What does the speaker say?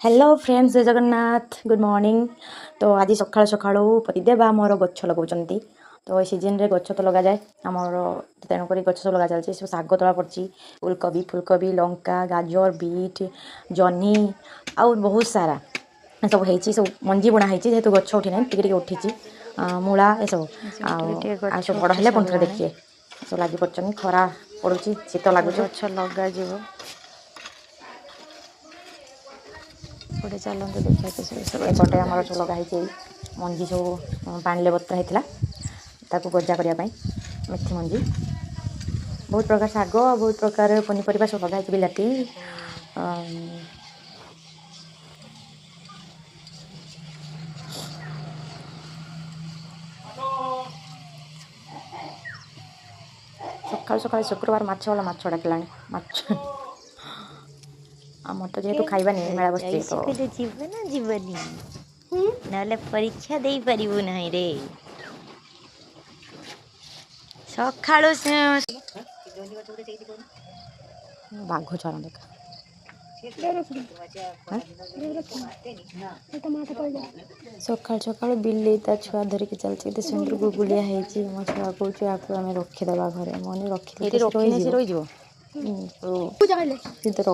Hello friends, जय Jagannath, good morning. तो आज सकाळु सकाळु पतिदेवा मोर गछ लगाउछन्ती। तो ए सीजन रे गछ तो लगा जाए आमर, तेणुक गछ सब लगा चलती। सब शाग तोड़ा पड़ी, फुलकोबी फुलकोबी लंका गाजर बीट जह्नी आउ बहुत सारा सब होती। सब मंजी बुणा होती जेहेतु गछ उठी ना टिके उठी मूला ए सब आ सब बड़ हेले पुणी देखिए सब लगी पड़छन। खरा पड़ुची शीत लगुच गछ लगा जीव गोटे चलते देखिए एपटे आम सब लगाई मंजी सब पानी बतरा होता ताकू गजा करने मेथी मंजी बहुत प्रकार शाग बहुत प्रकार पनीपरिया सब लगाई बिलाती सकाल सकाल शुक्रवार माछ वाला माछ डाकिला माछ आम तो जेहेतु खाइबानी मेला बसचे तो जीवन ना जीवनी ना परीक्षा दे पारू ना रे सकाळु बाघ चरण देखा सकाल सकाल बिल्ली ता छुआ धरिकी चलती सुंदर गुगुलिया है मो छुआ कौच आपको आम रखीदे घरे मन रखी रही